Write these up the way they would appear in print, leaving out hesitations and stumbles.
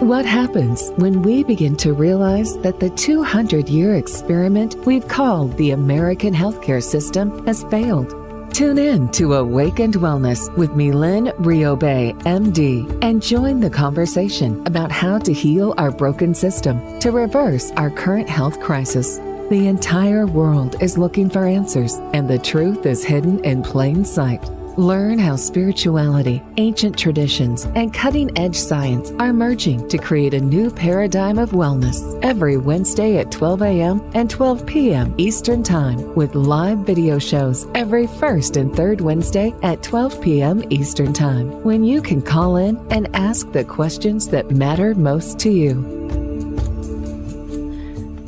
What happens when we begin to realize that the 200-year experiment we've called the American healthcare system has failed? Tune in to Awakened Wellness with Mylaine Riobe, MD, and join the conversation about how to heal our broken system to reverse our current health crisis. The entire world is looking for answers, and the truth is hidden in plain sight. Learn how spirituality, ancient traditions, and cutting-edge science are merging to create a new paradigm of wellness every Wednesday at 12 a.m. and 12 p.m. Eastern Time, with live video shows every first and third Wednesday at 12 p.m. Eastern Time, when you can call in and ask the questions that matter most to you.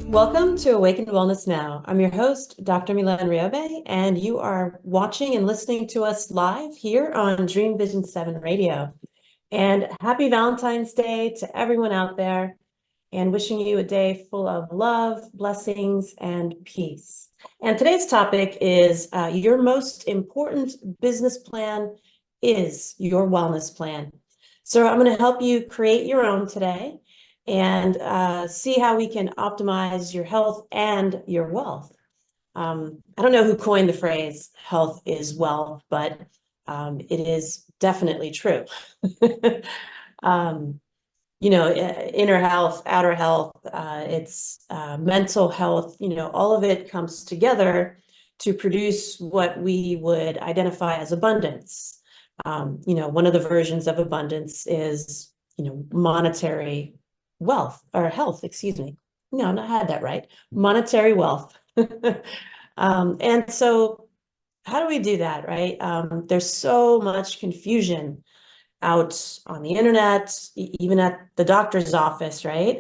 Welcome to Awakened Wellness Now. I'm your host, Dr. Mylaine Riobe, and you are watching and listening to us live here on Dream Vision 7 Radio. And happy Valentine's Day to everyone out there, and wishing you a day full of love, blessings, and peace. And today's topic is your most important business plan is your wellness plan. So I'm going to help you create your own today and see how we can optimize your health and your wealth. I don't know who coined the phrase health is wealth, but it is definitely true. Inner health, outer health, it's mental health, all of it comes together to produce what we would identify as abundance. One of the versions of abundance is, monetary wealth or health, excuse me. No, I had that right. Monetary wealth. And so how do we do that, right? There's so much confusion out on the internet, even at the doctor's office, right?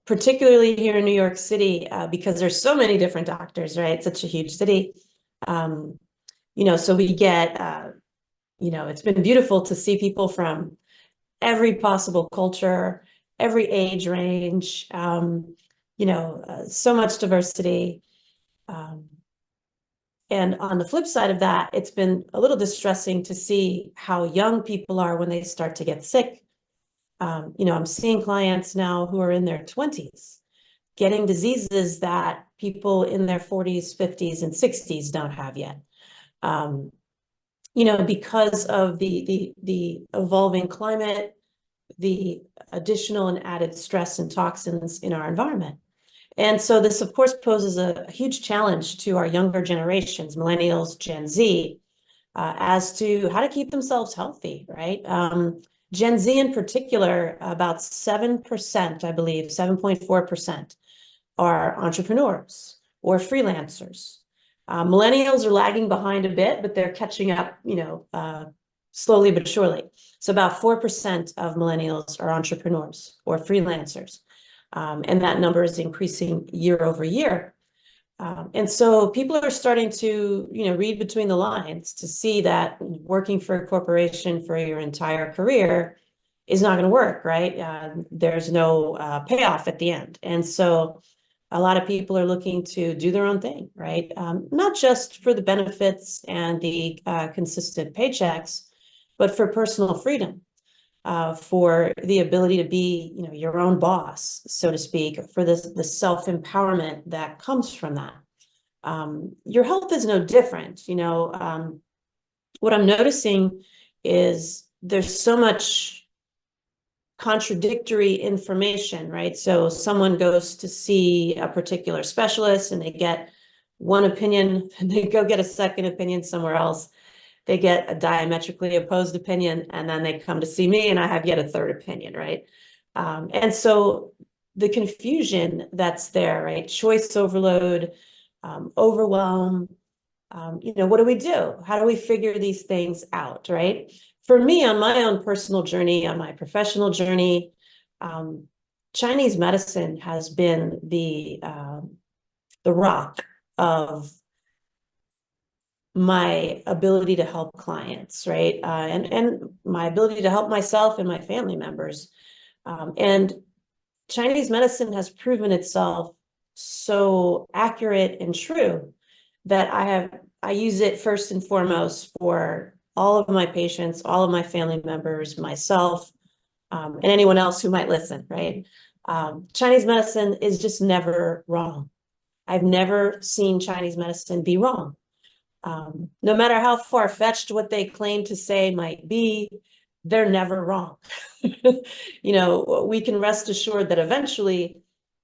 Particularly here in New York City, because there's so many different doctors, right? It's such a huge city. So we get, it's been beautiful to see people from every possible culture, every age range, so much diversity. And on the flip side of that, it's been a little distressing to see how young people are when they start to get sick. I'm seeing clients now who are in their 20s getting diseases that people in their 40s, 50s, and 60s don't have yet. Because of the evolving climate, the additional and added stress and toxins in our environment. And so this, of course, poses a huge challenge to our younger generations, millennials, Gen Z, as to how to keep themselves healthy, right? Gen Z in particular, about 7%, I believe, 7.4% are entrepreneurs or freelancers. Millennials are lagging behind a bit, but they're catching up, slowly but surely. So about 4% of millennials are entrepreneurs or freelancers. And that number is increasing year over year. And so people are starting to, read between the lines to see that working for a corporation for your entire career is not going to work, right? There's no payoff at the end. And so a lot of people are looking to do their own thing, right? Not just for the benefits and the consistent paychecks, but for personal freedom, for the ability to be, your own boss, so to speak, for the self-empowerment that comes from that. Your health is no different. What I'm noticing is there's so much contradictory information, right? So someone goes to see a particular specialist and they get one opinion and they go get a second opinion somewhere else. They get a diametrically opposed opinion, and then they come to see me and I have yet a third opinion, right? And so the confusion that's there, right? Choice overload, overwhelm, what do we do? How do we figure these things out, right? For me, on my own personal journey, on my professional journey, Chinese medicine has been the rock of my ability to help clients, right? And my ability to help myself and my family members. And Chinese medicine has proven itself so accurate and true that I use it first and foremost for all of my patients, all of my family members, myself, and anyone else who might listen, right? Chinese medicine is just never wrong. I've never seen Chinese medicine be wrong. No matter how far-fetched what they claim to say might be, they're never wrong. We can rest assured that eventually,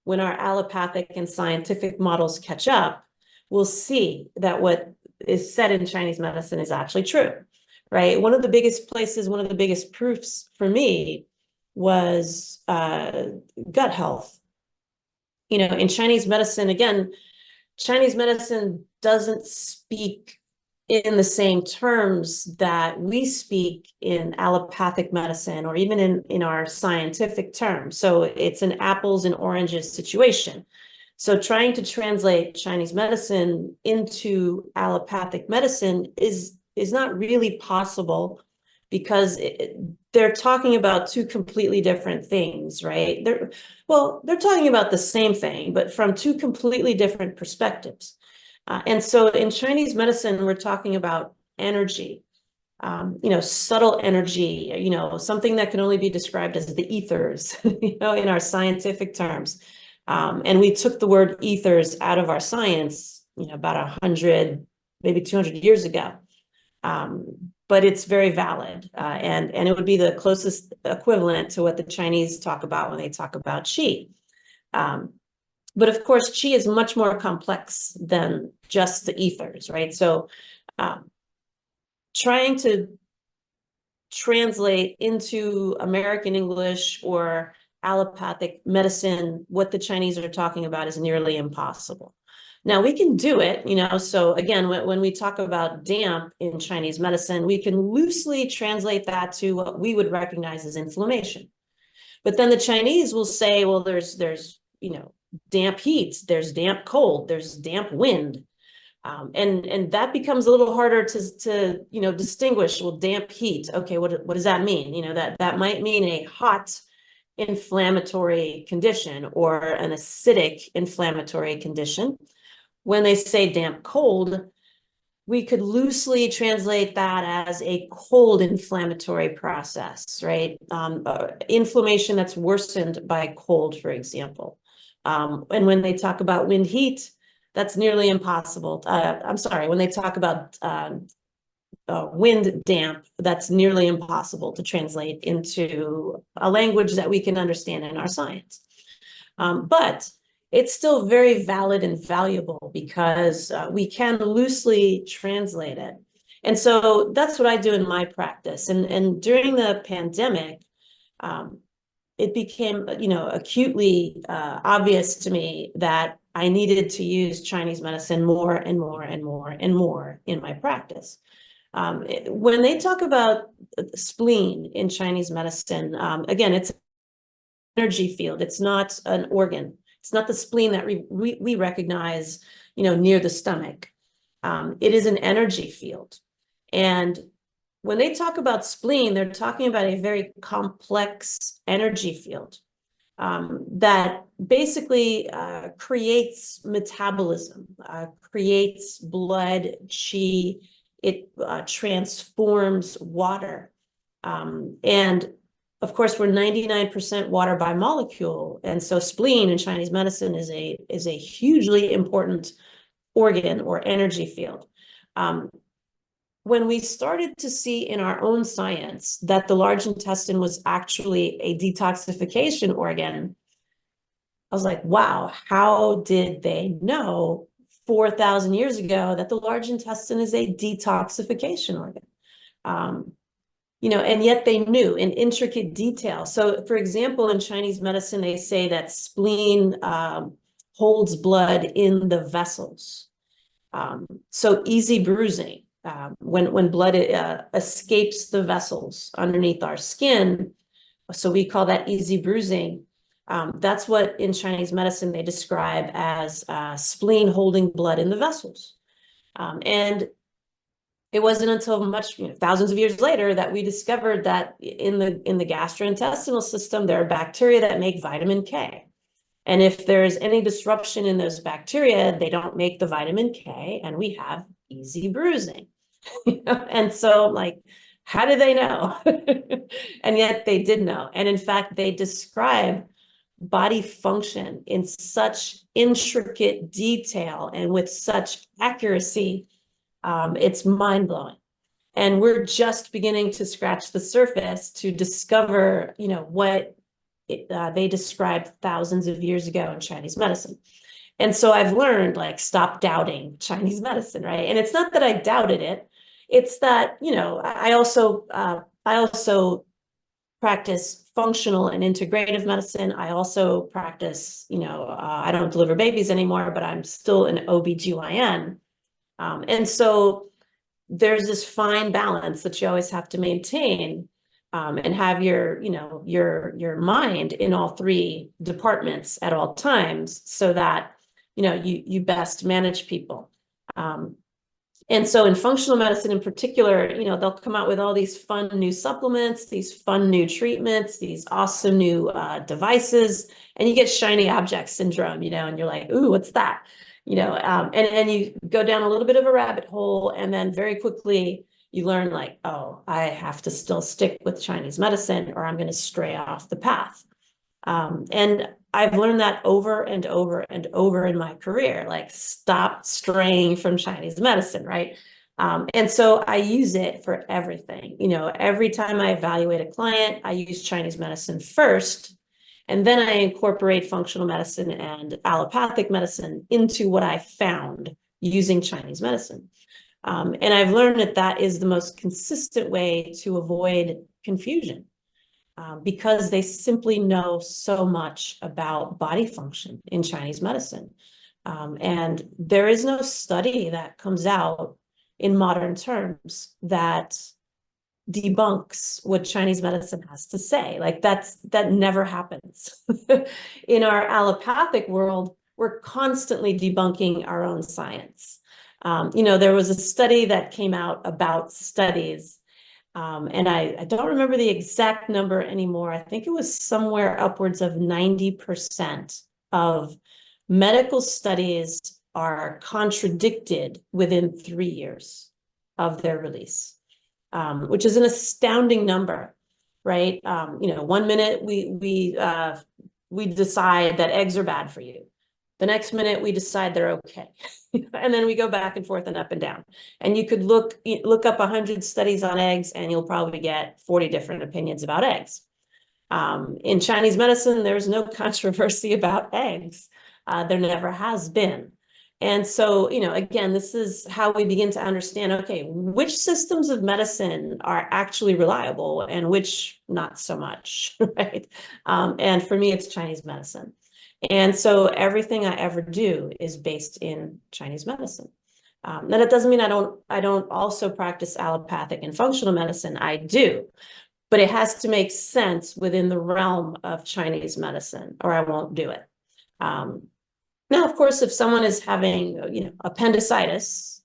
when our allopathic and scientific models catch up, we'll see that what is said in Chinese medicine is actually true, right? One of the biggest proofs for me was gut health. In Chinese medicine, again, Chinese medicine doesn't speak in the same terms that we speak in allopathic medicine or even in our scientific terms. So it's an apples and oranges situation. So trying to translate Chinese medicine into allopathic medicine is not really possible because they're talking about two completely different things, right? They're talking about the same thing, but from two completely different perspectives. And so in Chinese medicine, we're talking about energy, subtle energy, something that can only be described as the ethers, in our scientific terms. And we took the word ethers out of our science, about 100, maybe 200 years ago. But it's very valid. And it would be the closest equivalent to what the Chinese talk about when they talk about qi. But of course, qi is much more complex than just the ethers, right? So trying to translate into American English or allopathic medicine what the Chinese are talking about is nearly impossible. Now, we can do it, so again, when we talk about damp in Chinese medicine, we can loosely translate that to what we would recognize as inflammation. But then the Chinese will say, well, there's damp heat, there's damp cold, there's damp wind. And that becomes a little harder to distinguish. Well, damp heat, okay, what does that mean? That might mean a hot inflammatory condition or an acidic inflammatory condition. When they say damp cold, we could loosely translate that as a cold inflammatory process, right? Inflammation that's worsened by cold, for example. And when they talk about wind heat, that's nearly impossible. I'm sorry, when they talk about wind damp, that's nearly impossible to translate into a language that we can understand in our science. But it's still very valid and valuable because we can loosely translate it. And so that's what I do in my practice. And during the pandemic, it became, acutely obvious to me that I needed to use Chinese medicine more and more and more and more in my practice. When they talk about spleen in Chinese medicine, again, it's an energy field. It's not an organ. It's not the spleen that we recognize, near the stomach. It is an energy field. And when they talk about spleen, they're talking about a very complex energy field that basically creates metabolism, creates blood, qi, it transforms water. And of course, we're 99% water by molecule. And so spleen in Chinese medicine is a hugely important organ or energy field. When we started to see in our own science that the large intestine was actually a detoxification organ, I was like, wow, how did they know 4,000 years ago that the large intestine is a detoxification organ? And yet they knew in intricate detail. So for example, in Chinese medicine, they say that spleen holds blood in the vessels. So easy bruising, when blood escapes the vessels underneath our skin, so we call that easy bruising. That's what in Chinese medicine they describe as spleen holding blood in the vessels. And it wasn't until thousands of years later that we discovered that in the gastrointestinal system, there are bacteria that make vitamin K. And if there's any disruption in those bacteria, they don't make the vitamin K, and we have easy bruising. And so How do they know? And yet they did know. And in fact, they describe body function in such intricate detail and with such accuracy. It's mind-blowing. And we're just beginning to scratch the surface to discover, what they described thousands of years ago in Chinese medicine. And so I've learned, like, stop doubting Chinese medicine, right? And it's not that I doubted it. It's that, I also practice functional and integrative medicine. I also practice, I don't deliver babies anymore, but I'm still an OB-GYN. And so there's this fine balance that you always have to maintain, and have your mind in all three departments at all times, so that you best manage people. And so in functional medicine in particular, they'll come out with all these fun new supplements, these fun new treatments, these awesome new devices, and you get shiny object syndrome, and you're like, ooh, what's that? And you go down a little bit of a rabbit hole, and then very quickly you learn, like, oh, I have to still stick with Chinese medicine or I'm going to stray off the path. And I've learned that over and over and over in my career, like, stop straying from Chinese medicine, right? And so I use it for everything. Every time I evaluate a client, I use Chinese medicine first, and then I incorporate functional medicine and allopathic medicine into what I found using Chinese medicine. And I've learned that that is the most consistent way to avoid confusion. Because they simply know so much about body function in Chinese medicine. And there is no study that comes out in modern terms that debunks what Chinese medicine has to say. Like, that never happens. In our allopathic world, we're constantly debunking our own science. There was a study that came out about studies, and I don't remember the exact number anymore. I think it was somewhere upwards of 90% of medical studies are contradicted within 3 years of their release, which is an astounding number, right? 1 minute we decide that eggs are bad for you. The next minute we decide they're okay. And then we go back and forth and up and down. And you could look up 100 studies on eggs, and you'll probably get 40 different opinions about eggs. In Chinese medicine, there's no controversy about eggs. There never has been. And so, again, this is how we begin to understand, okay, which systems of medicine are actually reliable and which not so much, right? And for me, it's Chinese medicine. And so everything I ever do is based in Chinese medicine. Now, that doesn't mean I don't also practice allopathic and functional medicine. I do, but it has to make sense within the realm of Chinese medicine, or I won't do it. Now, of course, if someone is having, appendicitis,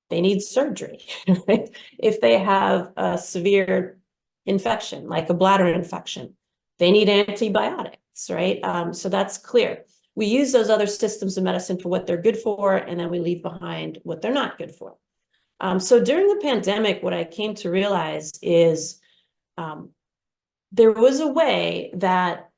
they need surgery, right? If they have a severe infection, like a bladder infection, they need antibiotics, right? So that's clear. We use those other systems of medicine for what they're good for, and then we leave behind what they're not good for. So during the pandemic, what I came to realize is there was a way that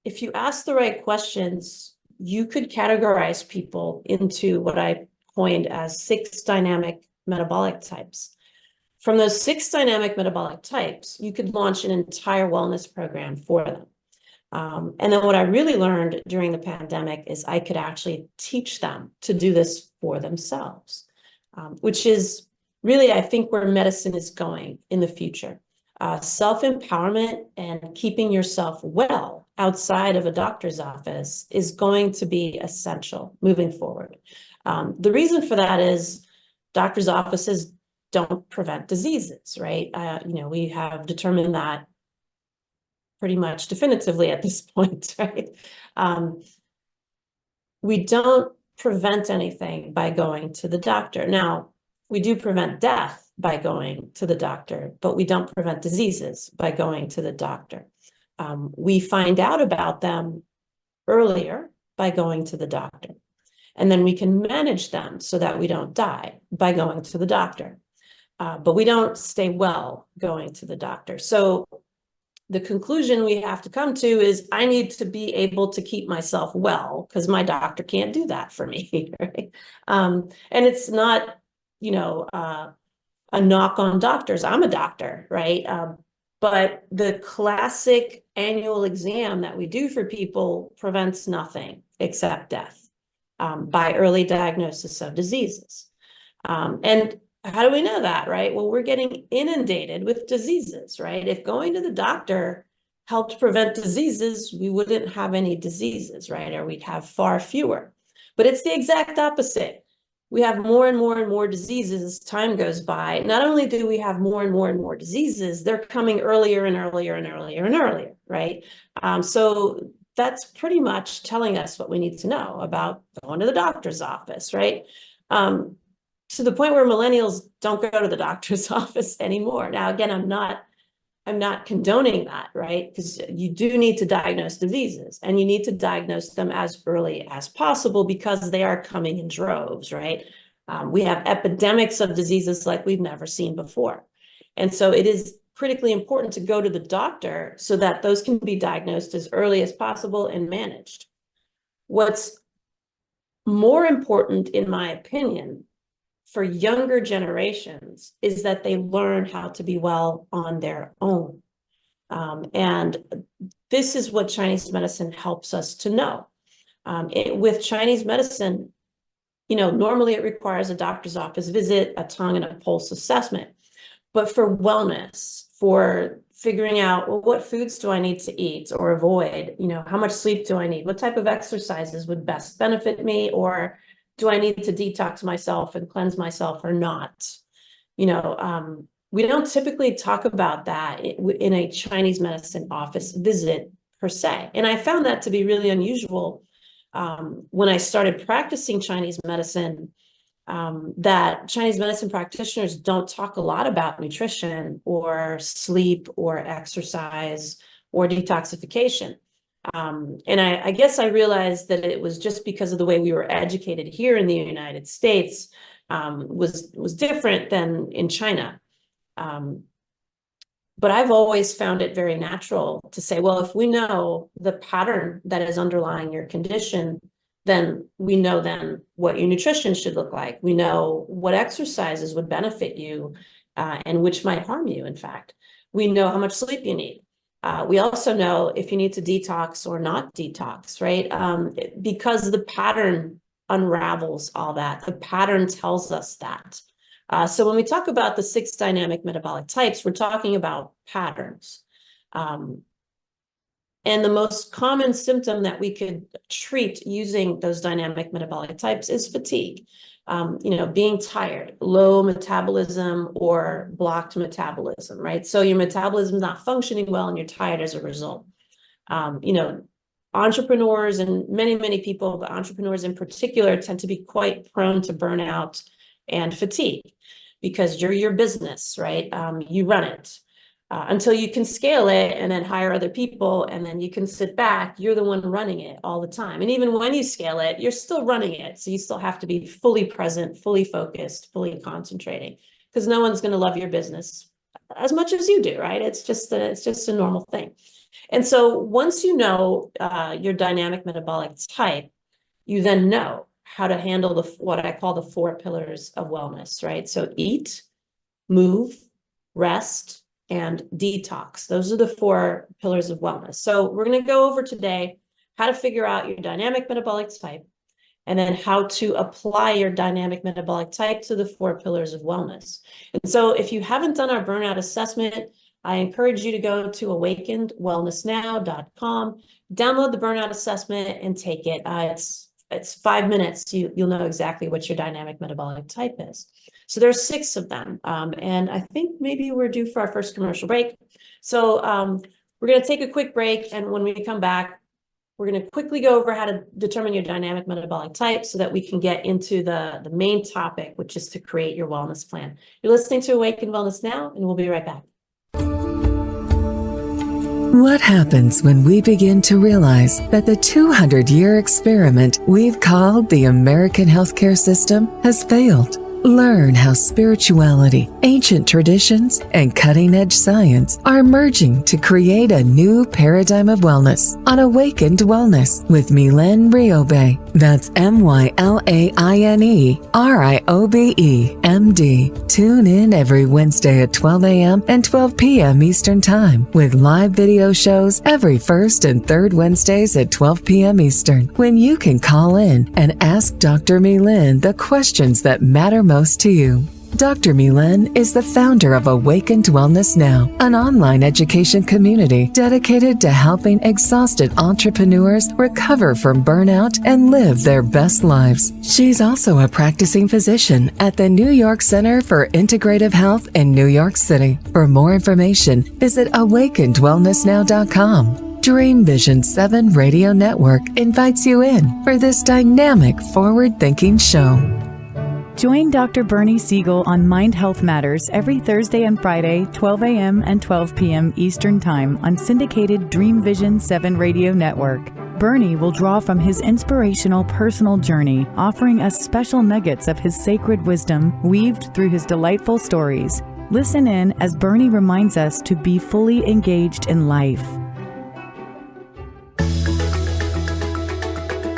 if you ask the right questions, you could categorize people into what I coined as 6 dynamic metabolic types. From those 6 dynamic metabolic types, you could launch an entire wellness program for them. And then what I really learned during the pandemic is I could actually teach them to do this for themselves, which is really, I think, where medicine is going in the future. Self-empowerment and keeping yourself well outside of a doctor's office is going to be essential moving forward. The reason for that is doctor's offices don't prevent diseases, right? We have determined that pretty much definitively at this point, right? We don't prevent anything by going to the doctor. Now, we do prevent death by going to the doctor, but we don't prevent diseases by going to the doctor. We find out about them earlier by going to the doctor. And then we can manage them so that we don't die by going to the doctor. but we don't stay well going to the doctor. So the conclusion we have to come to is I need to be able to keep myself well because my doctor can't do that for me, right? And it's not, a knock on doctors. I'm a doctor, right? But the classic annual exam that we do for people prevents nothing except death by early diagnosis of diseases. And how do we know that, right? Well, we're getting inundated with diseases, right? If going to the doctor helped prevent diseases, we wouldn't have any diseases, right? Or we'd have far fewer. But it's the exact opposite. We have more and more and more diseases as time goes by. Not only do we have more and more and more diseases, they're coming earlier and earlier and earlier and earlier, right? So that's pretty much telling us what we need to know about going to the doctor's office, right? To the point where millennials don't go to the doctor's office anymore. Now, again, I'm not condoning that, right? Because you do need to diagnose diseases and you need to diagnose them as early as possible because they are coming in droves, right? We have epidemics of diseases like we've never seen before. And so it is critically important to go to the doctor so that those can be diagnosed as early as possible and managed. What's more important, in my opinion, for younger generations is that they learn how to be well on their own. And this is what Chinese medicine helps us to know. With Chinese medicine, normally it requires a doctor's office visit, a tongue and a pulse assessment. But for wellness, for figuring out, well, what foods do I need to eat or avoid? How much sleep do I need? What type of exercises would best benefit me? Or do I need to detox myself and cleanse myself or not? We don't typically talk about that in a Chinese medicine office visit per se. And I found that to be really unusual when I started practicing Chinese medicine, that Chinese medicine practitioners don't talk a lot about nutrition or sleep or exercise or detoxification. And I guess I realized that it was just because of the way we were educated here in the United States was different than in China. But I've always found it very natural to say, well, if we know the pattern that is underlying your condition, then we know then what your nutrition should look like. We know what exercises would benefit you and which might harm you, in fact. We know how much sleep you need. We also know if you need to detox or not detox, right? Because the pattern unravels all that. The pattern tells us that. So when we talk about the 6 dynamic metabolic types, we're talking about patterns. And the most common symptom that we could treat using those dynamic metabolic types is fatigue. Being tired, low metabolism or blocked metabolism, right? So your metabolism is not functioning well and you're tired as a result. Entrepreneurs and many, many people, but entrepreneurs in particular, tend to be quite prone to burnout and fatigue because you're your business, right? You run it. Until you can scale it and then hire other people and then you can sit back, you're the one running it all the time. And even when you scale it, you're still running it. So you still have to be fully present, fully focused, fully concentrating because no one's going to love your business as much as you do, right? It's just a normal thing. And so once you know your dynamic metabolic type, you then know how to handle what I call the 4 pillars of wellness, right? So eat, move, rest, and detox. Those are the 4 pillars of wellness. So we're going to go over today how to figure out your dynamic metabolic type and then how to apply your dynamic metabolic type to the 4 pillars of wellness. And so if you haven't done our burnout assessment, I encourage you to go to awakenedwellnessnow.com, download the burnout assessment and take it. It's 5 minutes. You'll know exactly what your dynamic metabolic type is. So there's 6 of them. And I think maybe we're due for our first commercial break. So we're going to take a quick break. And when we come back, we're going to quickly go over how to determine your dynamic metabolic type so that we can get into the main topic, which is to create your wellness plan. You're listening to Awaken Wellness Now, and we'll be right back. What happens when we begin to realize that the 200-year experiment we've called the American healthcare system has failed? Learn how spirituality, ancient traditions, and cutting-edge science are merging to create a new paradigm of wellness on Awakened Wellness with Mylaine Riobe. That's MYLAINE RIOBE MD. Tune in every Wednesday at 12 a.m. and 12 p.m. Eastern Time with live video shows every first and third Wednesdays at 12 p.m. Eastern, when you can call in and ask Dr. Mylaine the questions that matter most to you. Dr. Mylaine is the founder of Awakened Wellness Now, an online education community dedicated to helping exhausted entrepreneurs recover from burnout and live their best lives. She's also a practicing physician at the New York Center for Integrative Health in New York City. For more information, visit awakenedwellnessnow.com. Dream Vision 7 Radio Network invites you in for this dynamic, forward-thinking show. Join Dr. Bernie Siegel on Mind Health Matters every Thursday and Friday, 12 a.m. and 12 p.m. Eastern Time on syndicated Dream Vision 7 Radio Network. Bernie will draw from his inspirational personal journey, offering us special nuggets of his sacred wisdom weaved through his delightful stories. Listen in as Bernie reminds us to be fully engaged in life.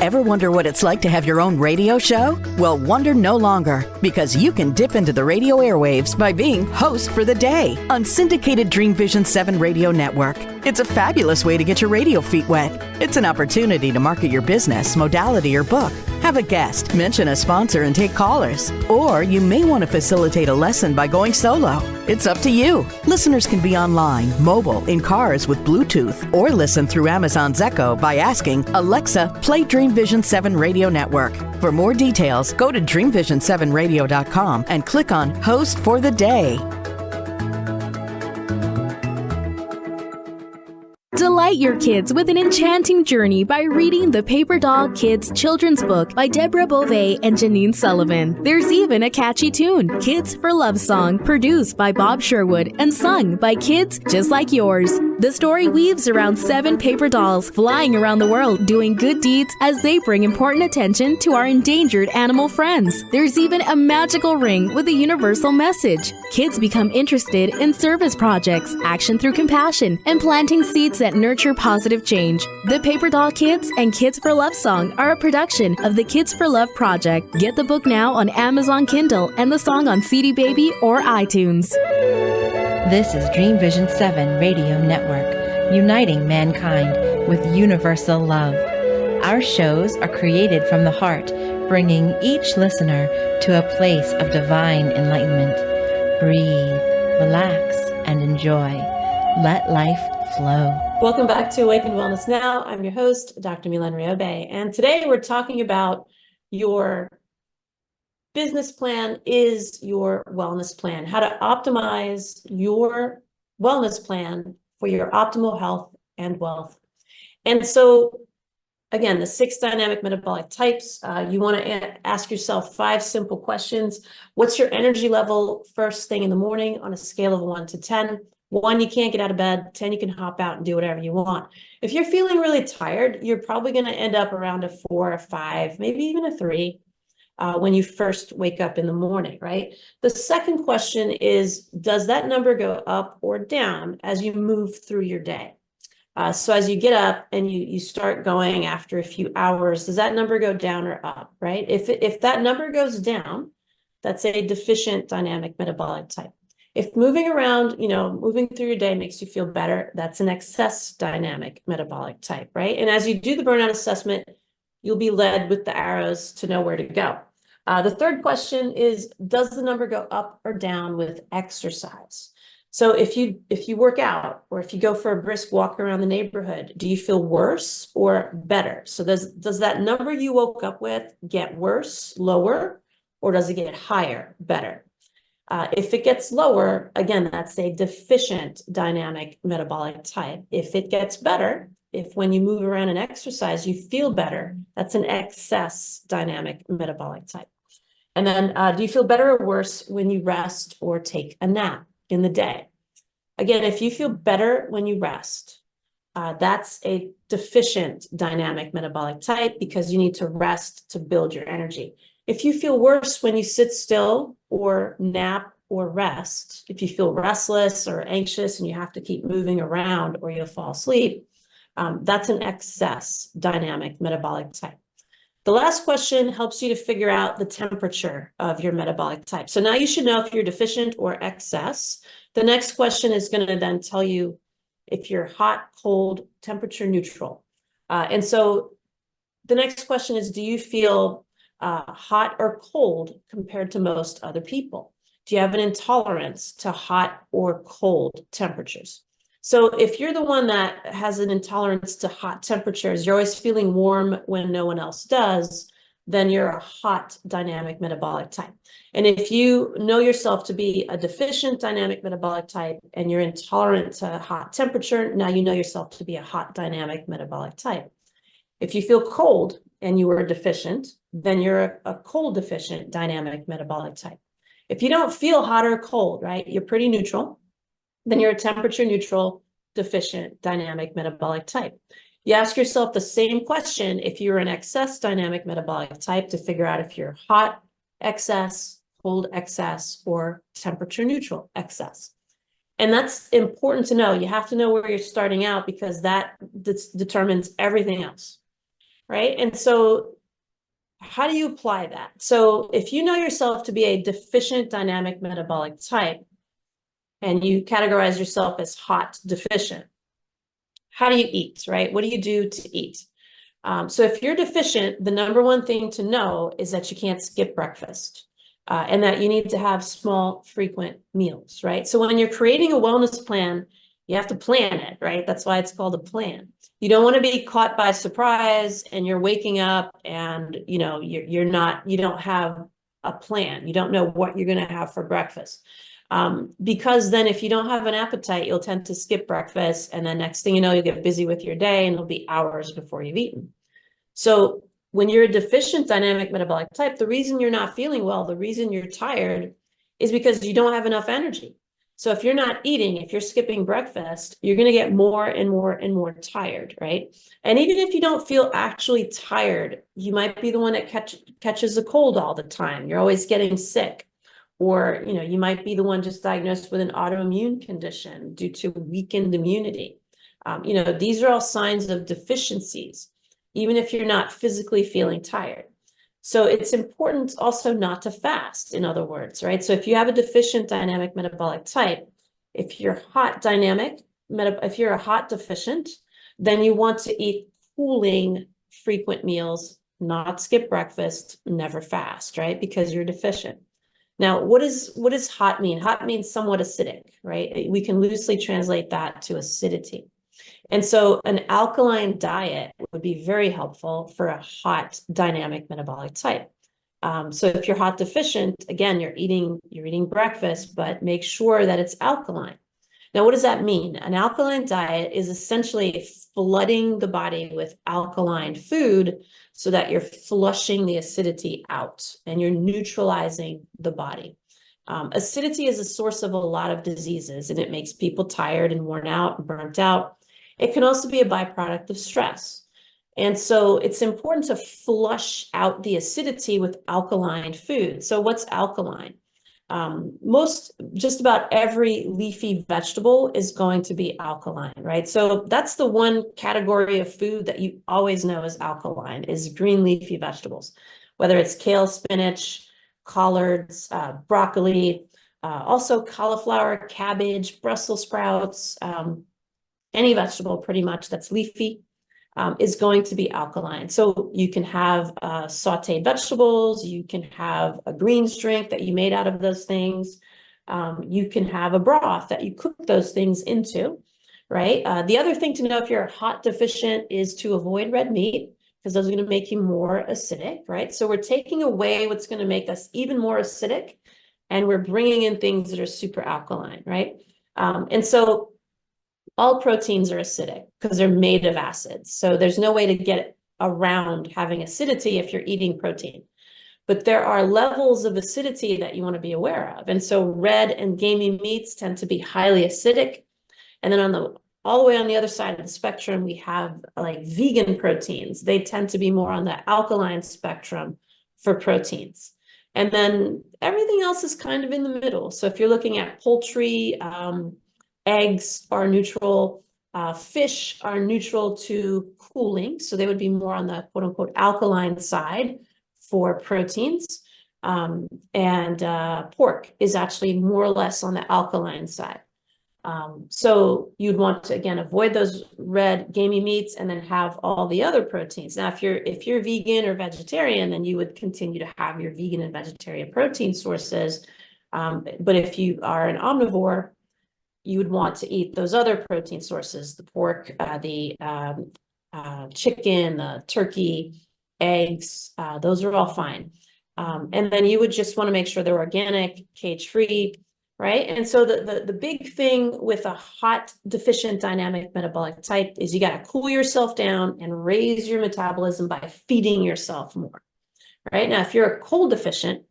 Ever wonder what it's like to have your own radio show? Well, wonder no longer, because you can dip into the radio airwaves by being host for the day on syndicated Dream Vision 7 Radio Network. It's a fabulous way to get your radio feet wet. It's an opportunity to market your business, modality, or book. Have a guest, mention a sponsor, and take callers. Or you may want to facilitate a lesson by going solo. It's up to you. Listeners can be online, mobile, in cars with Bluetooth, or listen through Amazon's Echo by asking, Alexa, play Dream Vision 7 Radio Network. For more details, go to dreamvision7radio.com and click on Host for the Day. Delight your kids with an enchanting journey by reading the Paper Doll Kids children's book by Deborah Beauvais and Janine Sullivan. There's even a catchy tune, Kids for Love Song, produced by Bob Sherwood and sung by kids just like yours. The story weaves around 7 paper dolls flying around the world doing good deeds as they bring important attention to our endangered animal friends. There's even a magical ring with a universal message. Kids become interested in service projects, action through compassion, and planting seeds that nurture positive change. The Paper Doll Kids and Kids for Love Song are a production of the Kids for Love Project. Get the book now on Amazon Kindle and the song on CD Baby or iTunes. This is Dream Vision 7 Radio Network, uniting mankind with universal love. Our shows are created from the heart, bringing each listener to a place of divine enlightenment. Breathe, relax, and enjoy. Let life flow. Welcome back to Awakened Wellness Now. I'm your host, Dr. Mylaine Riobe, and today we're talking about your business plan is your wellness plan, how to optimize your wellness plan for your optimal health and wealth. And so, again, the 6 dynamic metabolic types, you want to ask yourself 5 simple questions. What's your energy level first thing in the morning on a scale of 1 to 10? 1, you can't get out of bed. 10, you can hop out and do whatever you want. If you're feeling really tired, you're probably going to end up around a 4 or 5, maybe even a 3 when you first wake up in the morning, right? The second question is, does that number go up or down as you move through your day? So as you get up and you start going after a few hours, does that number go down or up, right? If that number goes down, that's a deficient dynamic metabolic type. If moving around, moving through your day makes you feel better, that's an excess dynamic metabolic type, right? And as you do the burnout assessment, you'll be led with the arrows to know where to go. The third question is, does the number go up or down with exercise? So if you work out, or if you go for a brisk walk around the neighborhood, do you feel worse or better? So does that number you woke up with get worse, lower, or does it get higher, better? If it gets lower, again, that's a deficient dynamic metabolic type. If it gets better, if when you move around and exercise, you feel better, that's an excess dynamic metabolic type. And then do you feel better or worse when you rest or take a nap in the day? Again, if you feel better when you rest, that's a deficient dynamic metabolic type because you need to rest to build your energy. If you feel worse when you sit still or nap or rest, if you feel restless or anxious and you have to keep moving around or you'll fall asleep, that's an excess dynamic metabolic type. The last question helps you to figure out the temperature of your metabolic type. So now you should know if you're deficient or excess. The next question is going to then tell you if you're hot, cold, temperature neutral. And so the next question is, do you feel hot or cold compared to most other people? Do you have an intolerance to hot or cold temperatures? So if you're the one that has an intolerance to hot temperatures, you're always feeling warm when no one else does, then you're a hot dynamic metabolic type. And if you know yourself to be a deficient dynamic metabolic type and you're intolerant to hot temperature, now you know yourself to be a hot dynamic metabolic type. If you feel cold and you are deficient, then you're a cold deficient dynamic metabolic type. If you don't feel hot or cold, right, you're pretty neutral, then you're a temperature neutral deficient dynamic metabolic type. You ask yourself the same question if you're an excess dynamic metabolic type to figure out if you're hot excess, cold excess, or temperature neutral excess. And that's important to know. You have to know where you're starting out because that determines everything else, right? And so how do you apply that? So if you know yourself to be a deficient dynamic metabolic type, and you categorize yourself as hot deficient, how do you eat, right? What do you do to eat? So if you're deficient, the number one thing to know is that you can't skip breakfast and that you need to have small, frequent meals, right? So when you're creating a wellness plan, you have to plan it, right? That's why it's called a plan. You don't want to be caught by surprise and you're waking up and, you know, you don't have a plan. You don't know what you're going to have for breakfast. Because then if you don't have an appetite, you'll tend to skip breakfast. And then next thing you know, you'll get busy with your day and it'll be hours before you've eaten. So when you're a deficient dynamic metabolic type, the reason you're not feeling well, the reason you're tired is because you don't have enough energy. So if you're not eating, if you're skipping breakfast, you're going to get more and more and more tired, right? And even if you don't feel actually tired, you might be the one that catches a cold all the time. You're always getting sick. Or, you know, you might be the one just diagnosed with an autoimmune condition due to weakened immunity. You know, these are all signs of deficiencies, even if you're not physically feeling tired. So it's important also not to fast, in other words, right? So if you have a deficient dynamic metabolic type, if you're hot dynamic, if you're a hot deficient, then you want to eat cooling, frequent meals, not skip breakfast, never fast, right? Because you're deficient. Now, what does hot mean? Hot means somewhat acidic, right? We can loosely translate that to acidity. And so an alkaline diet would be very helpful for a hot dynamic metabolic type. So if you're hot deficient, again, you're eating breakfast, but make sure that it's alkaline. Now, what does that mean? An alkaline diet is essentially flooding the body with alkaline food so that you're flushing the acidity out and you're neutralizing the body. Acidity is a source of a lot of diseases and it makes people tired and worn out and burnt out. It can also be a byproduct of stress. And so it's important to flush out the acidity with alkaline food. So what's alkaline? Just about every leafy vegetable is going to be alkaline, right? So that's the one category of food that you always know is alkaline, is green leafy vegetables, whether it's kale, spinach, collards, broccoli, also cauliflower, cabbage, Brussels sprouts, any vegetable pretty much that's leafy. Is going to be alkaline. So you can have sauteed vegetables, you can have a greens drink that you made out of those things. You can have a broth that you cook those things into, right? The other thing to know if you're hot deficient is to avoid red meat because those are going to make you more acidic, right? So we're taking away what's going to make us even more acidic and we're bringing in things that are super alkaline, right? And so all proteins are acidic because they're made of acids. So there's no way to get around having acidity if you're eating protein. But there are levels of acidity that you want to be aware of. And so red and gamey meats tend to be highly acidic. And then all the way on the other side of the spectrum, we have like vegan proteins. They tend to be more on the alkaline spectrum for proteins. And then everything else is kind of in the middle. So if you're looking at poultry, eggs are neutral, fish are neutral to cooling. So they would be more on the quote unquote alkaline side for proteins. And pork is actually more or less on the alkaline side. So you'd want to, again, avoid those red gamey meats and then have all the other proteins. Now, if you're vegan or vegetarian, then you would continue to have your vegan and vegetarian protein sources. But if you are an omnivore, you would want to eat those other protein sources, the pork, the chicken, the turkey, eggs, those are all fine. And then you would just want to make sure they're organic, cage-free, right? And so the big thing with a hot deficient dynamic metabolic type is you got to cool yourself down and raise your metabolism by feeding yourself more, right? Now, if you're a cold deficient,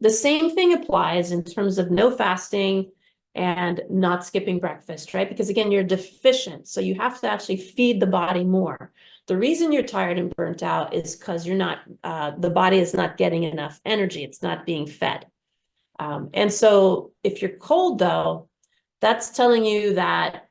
the same thing applies in terms of no fasting and not skipping breakfast, right? Because again, you're deficient, so you have to actually feed the body more. The reason you're tired and burnt out is because you're not, the body is not getting enough energy. It's not being fed. And so if you're cold though, that's telling you that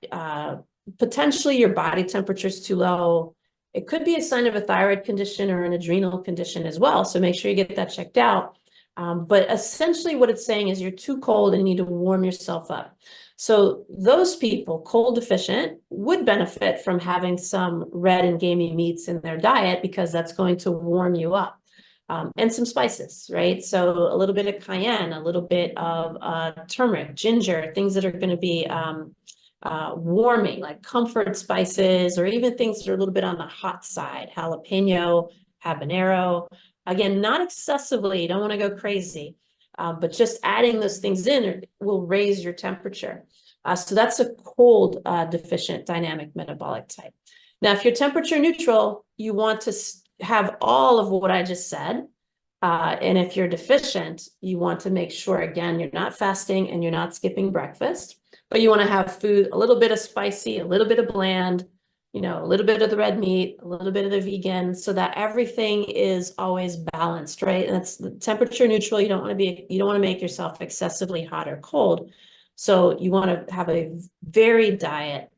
potentially your body temperature is too low. It could be a sign of a thyroid condition or an adrenal condition as well. So make sure you get that checked out. But essentially what it's saying is you're too cold and you need to warm yourself up. So those people, cold deficient, would benefit from having some red and gamey meats in their diet because that's going to warm you up. And some spices, right? So a little bit of cayenne, a little bit of turmeric, ginger, things that are going to be warming, like comfort spices, or even things that are a little bit on the hot side, jalapeno, habanero. Again, not excessively, you don't want to go crazy, but just adding those things in will raise your temperature. So that's a cold deficient dynamic metabolic type. Now, if you're temperature neutral, you want to have all of what I just said. And if you're deficient, you want to make sure, again, you're not fasting and you're not skipping breakfast, but you want to have food, a little bit of spicy, a little bit of bland, you know, a little bit of the red meat, a little bit of the vegan, so that everything is always balanced, right? And that's the temperature neutral. You don't want to make yourself excessively hot or cold. So you want to have a varied diet,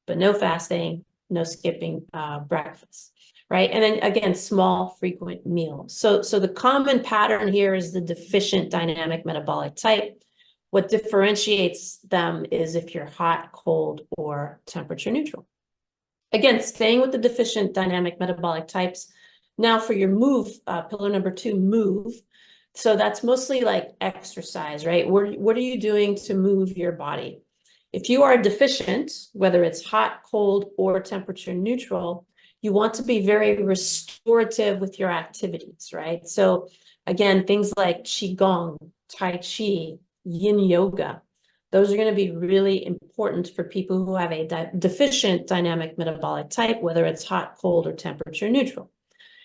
but no fasting, no skipping breakfast. Right. And then again, small, frequent meals. So the common pattern here is the deficient dynamic metabolic type. What differentiates them is if you're hot, cold, or temperature neutral. Again, staying with the deficient dynamic metabolic types. Now for your move, pillar number 2, move. So that's mostly like exercise, right? What are you doing to move your body? If you are deficient, whether it's hot, cold, or temperature neutral, you want to be very restorative with your activities, right? So again, things like Qigong, Tai Chi, Yin Yoga, those are going to be really important for people who have a deficient dynamic metabolic type, whether it's hot, cold, or temperature neutral.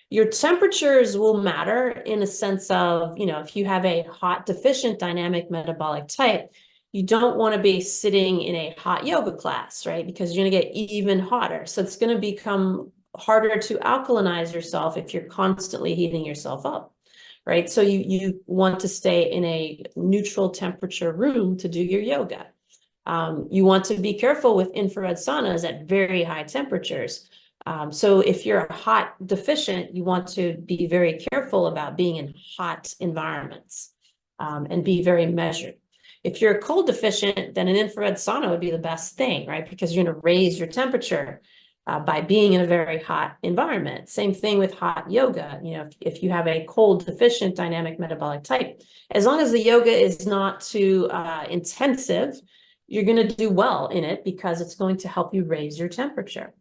Your temperatures will matter in a sense of, you know, if you have a hot deficient dynamic metabolic type, you don't want to be sitting in a hot yoga class, right? Because you're going to get even hotter. So it's going to become harder to alkalinize yourself if you're constantly heating yourself up, right? So you want to stay in a neutral temperature room to do your yoga. You want to be careful with infrared saunas at very high temperatures. So if you're a hot deficient, you want to be very careful about being in hot environments and be very measured. If you're a cold deficient, then an infrared sauna would be the best thing, right? Because you're going to raise your temperature by being in a very hot environment. Same thing with hot yoga. You know, if you have a cold deficient dynamic metabolic type, as long as the yoga is not too intensive, you're going to do well in it because it's going to help you raise your temperature.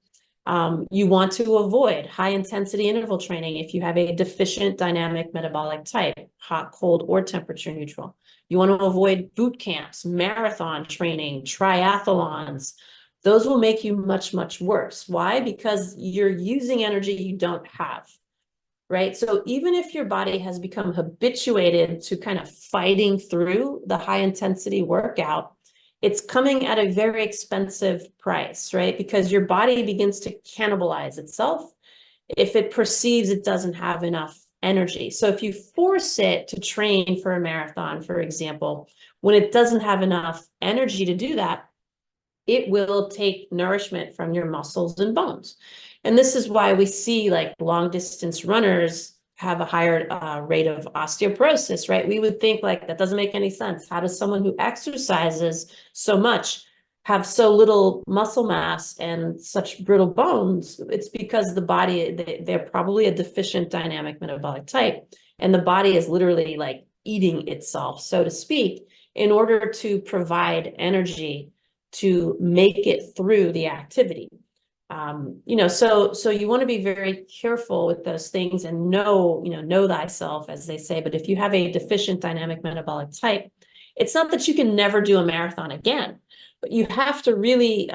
You want to avoid high intensity interval training if you have a deficient dynamic metabolic type, hot, cold, or temperature neutral. You want to avoid boot camps, marathon training, triathlons. Those will make you much, much worse. Why? Because you're using energy you don't have, right? So even if your body has become habituated to kind of fighting through the high intensity workout, it's coming at a very expensive price, right? Because your body begins to cannibalize itself if it perceives it doesn't have enough energy. So if you force it to train for a marathon, for example, when it doesn't have enough energy to do that, it will take nourishment from your muscles and bones. And this is why we see like long distance runners have a higher rate of osteoporosis, right? We would think like that doesn't make any sense. How does someone who exercises so much have so little muscle mass and such brittle bones? It's because the body, they're probably a deficient dynamic metabolic type. And the body is literally like eating itself, so to speak, in order to provide energy to make it through the activity. So you want to be very careful with those things and know thyself, as they say. But if you have a deficient dynamic metabolic type, it's not that you can never do a marathon again, but you have to really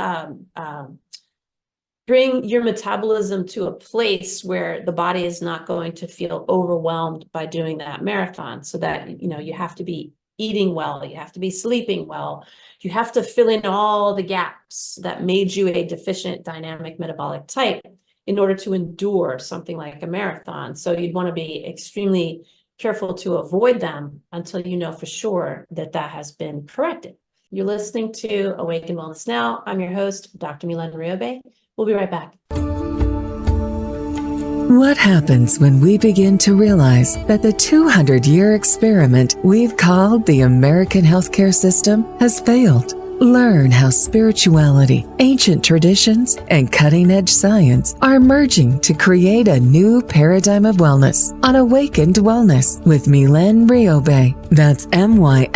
bring your metabolism to a place where the body is not going to feel overwhelmed by doing that marathon. So that, you have to be eating well, you have to be sleeping well, you have to fill in all the gaps that made you a deficient dynamic metabolic type in order to endure something like a marathon. So you'd want to be extremely careful to avoid them until you know for sure that that has been corrected. You're listening to Awaken Wellness Now. I'm your host, Dr. Mylaine Riobe. We'll be right back. What happens when we begin to realize that the 200-year experiment we've called the American healthcare system has failed? Learn how spirituality, ancient traditions, and cutting-edge science are merging to create a new paradigm of wellness on Awakened Wellness with Mylaine Riobe. That's MyLaine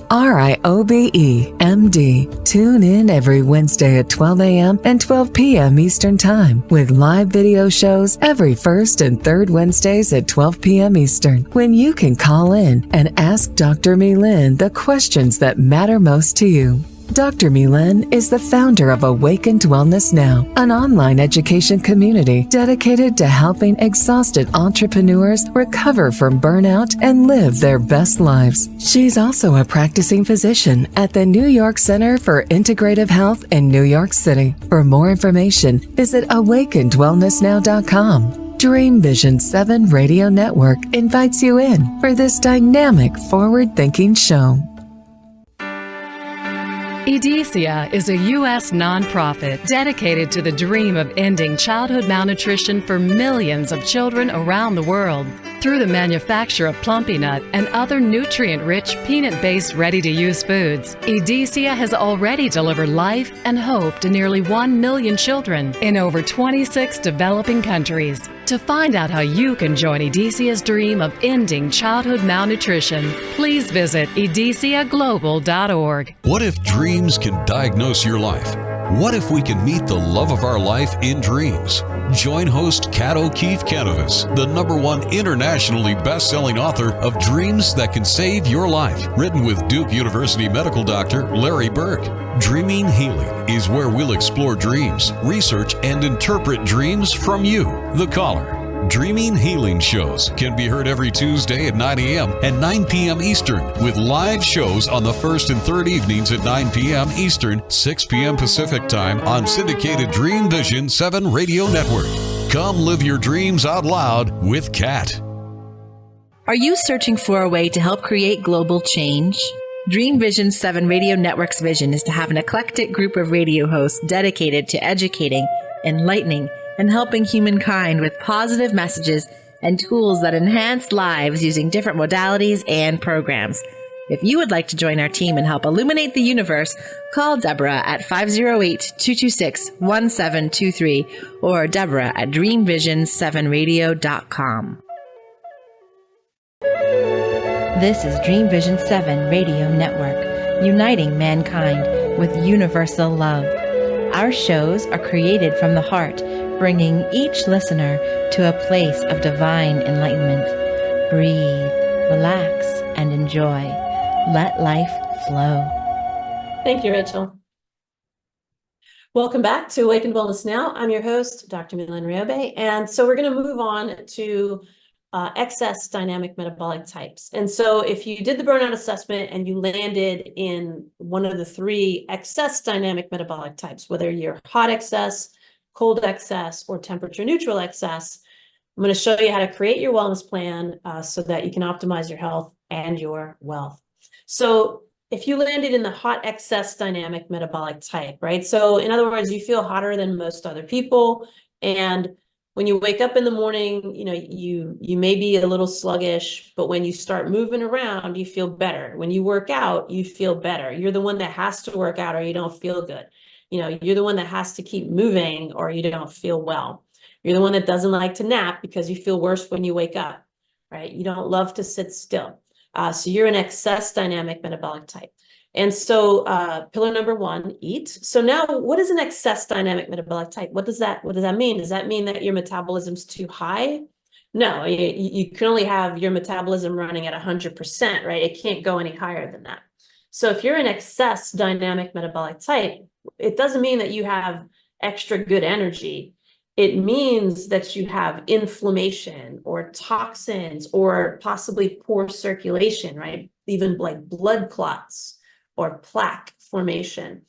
Riobe, MD. Tune in every Wednesday at 12 a.m. and 12 p.m. Eastern Time with live video shows every first and third Wednesdays at 12 p.m. Eastern, when you can call in and ask Dr. Mylaine the questions that matter most to you. Dr. Mylaine is the founder of Awakened Wellness Now, an online education community dedicated to helping exhausted entrepreneurs recover from burnout and live their best lives. She's also a practicing physician at the New York Center for Integrative Health in New York City. For more information, visit awakenedwellnessnow.com. Dream Vision 7 Radio Network invites you in for this dynamic, forward-thinking show. EDICIA is a U.S. nonprofit dedicated to the dream of ending childhood malnutrition for millions of children around the world. Through the manufacture of Plumpy Nut and other nutrient-rich, peanut-based, ready-to-use foods, EDICIA has already delivered life and hope to nearly 1 million children in over 26 developing countries. To find out how you can join EDICIA's dream of ending childhood malnutrition, please visit ediciaglobal.org. What if dreams can diagnose your life? What if we can meet the love of our life in dreams? Join host Kat O'Keefe Canavas, the #1 internationally best-selling author of Dreams That Can Save Your Life, written with Duke University medical doctor Larry Burke. Dreaming Healing is where we'll explore dreams, research, and interpret dreams from you, the caller. Dreaming Healing shows can be heard every Tuesday at 9 a.m. and 9 p.m. Eastern, with live shows on the first and third evenings at 9 p.m. Eastern, 6 p.m. Pacific Time on syndicated Dream Vision 7 Radio Network. Come live your dreams out loud with Kat. Are you searching for a way to help create global change? Dream Vision 7 Radio Network's vision is to have an eclectic group of radio hosts dedicated to educating, enlightening, and helping humankind with positive messages and tools that enhance lives using different modalities and programs. If you would like to join our team and help illuminate the universe, call Deborah at 508-226-1723 or Deborah at dreamvision7radio.com. This is Dream Vision 7 Radio Network, uniting mankind with universal love. Our shows are created from the heart, bringing each listener to a place of divine enlightenment. Breathe, relax, and enjoy. Let life flow. Thank you, Rachel. Welcome back to Awakened Wellness Now. I'm your host, Dr. Mylaine Riobe, and so we're going to move on to excess dynamic metabolic types. And so if you did the burnout assessment and you landed in one of the 3 excess dynamic metabolic types, whether you're hot excess, cold excess, or temperature neutral excess, I'm going to show you how to create your wellness plan so that you can optimize your health and your wealth. So if you landed in the hot excess dynamic metabolic type, right? So in other words, you feel hotter than most other people. And when you wake up in the morning, you may be a little sluggish, but when you start moving around, you feel better. When you work out, you feel better. You're the one that has to work out or you don't feel good. You're the one that has to keep moving or you don't feel well. You're the one that doesn't like to nap because you feel worse when you wake up, right? You don't love to sit still. So you're an excess dynamic metabolic type. And so pillar number 1, eat. So now what is an excess dynamic metabolic type? What does that mean? Does that mean that your metabolism's too high? No, you can only have your metabolism running at 100%, right? It can't go any higher than that. So if you're an excess dynamic metabolic type, it doesn't mean that you have extra good energy. It means that you have inflammation or toxins or possibly poor circulation, right? Even like blood clots or plaque formation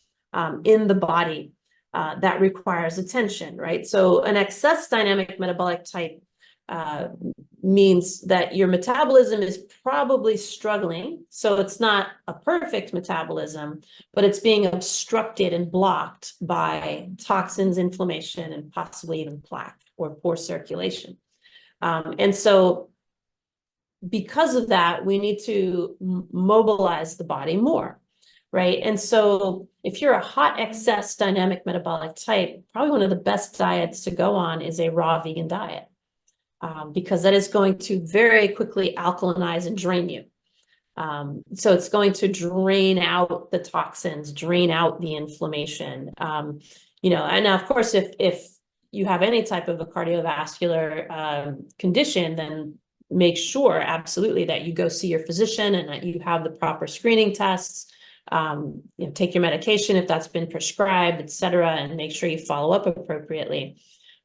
in the body that requires attention, right? So an excess dynamic metabolic type means that your metabolism is probably struggling. So it's not a perfect metabolism, but it's being obstructed and blocked by toxins, inflammation, and possibly even plaque or poor circulation. And so because of that, we need to mobilize the body more, right? And so if you're a hot excess dynamic metabolic type, probably one of the best diets to go on is a raw vegan diet. Because that is going to very quickly alkalinize and drain you. So it's going to drain out the toxins, drain out the inflammation. And of course, if you have any type of a cardiovascular condition, then make sure absolutely that you go see your physician and that you have the proper screening tests. Take your medication if that's been prescribed, et cetera, and make sure you follow up appropriately.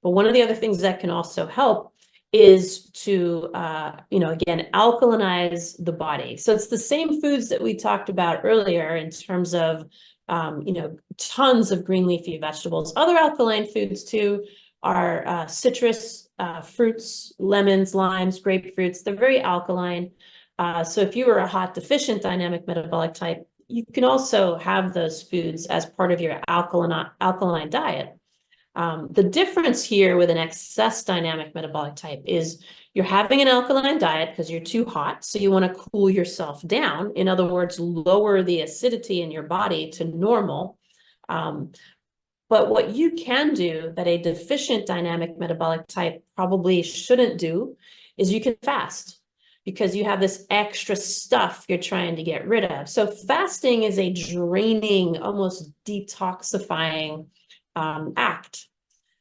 But one of the other things that can also help is to, again, alkalinize the body. So it's the same foods that we talked about earlier in terms of, tons of green leafy vegetables. Other alkaline foods too are citrus fruits, lemons, limes, grapefruits. They're very alkaline. So if you were a hot deficient dynamic metabolic type, you can also have those foods as part of your alkaline diet. The difference here with an excess dynamic metabolic type is you're having an alkaline diet because you're too hot, so you want to cool yourself down. In other words, lower the acidity in your body to normal. But what you can do that a deficient dynamic metabolic type probably shouldn't do is you can fast because you have this extra stuff you're trying to get rid of. So fasting is a draining, almost detoxifying act.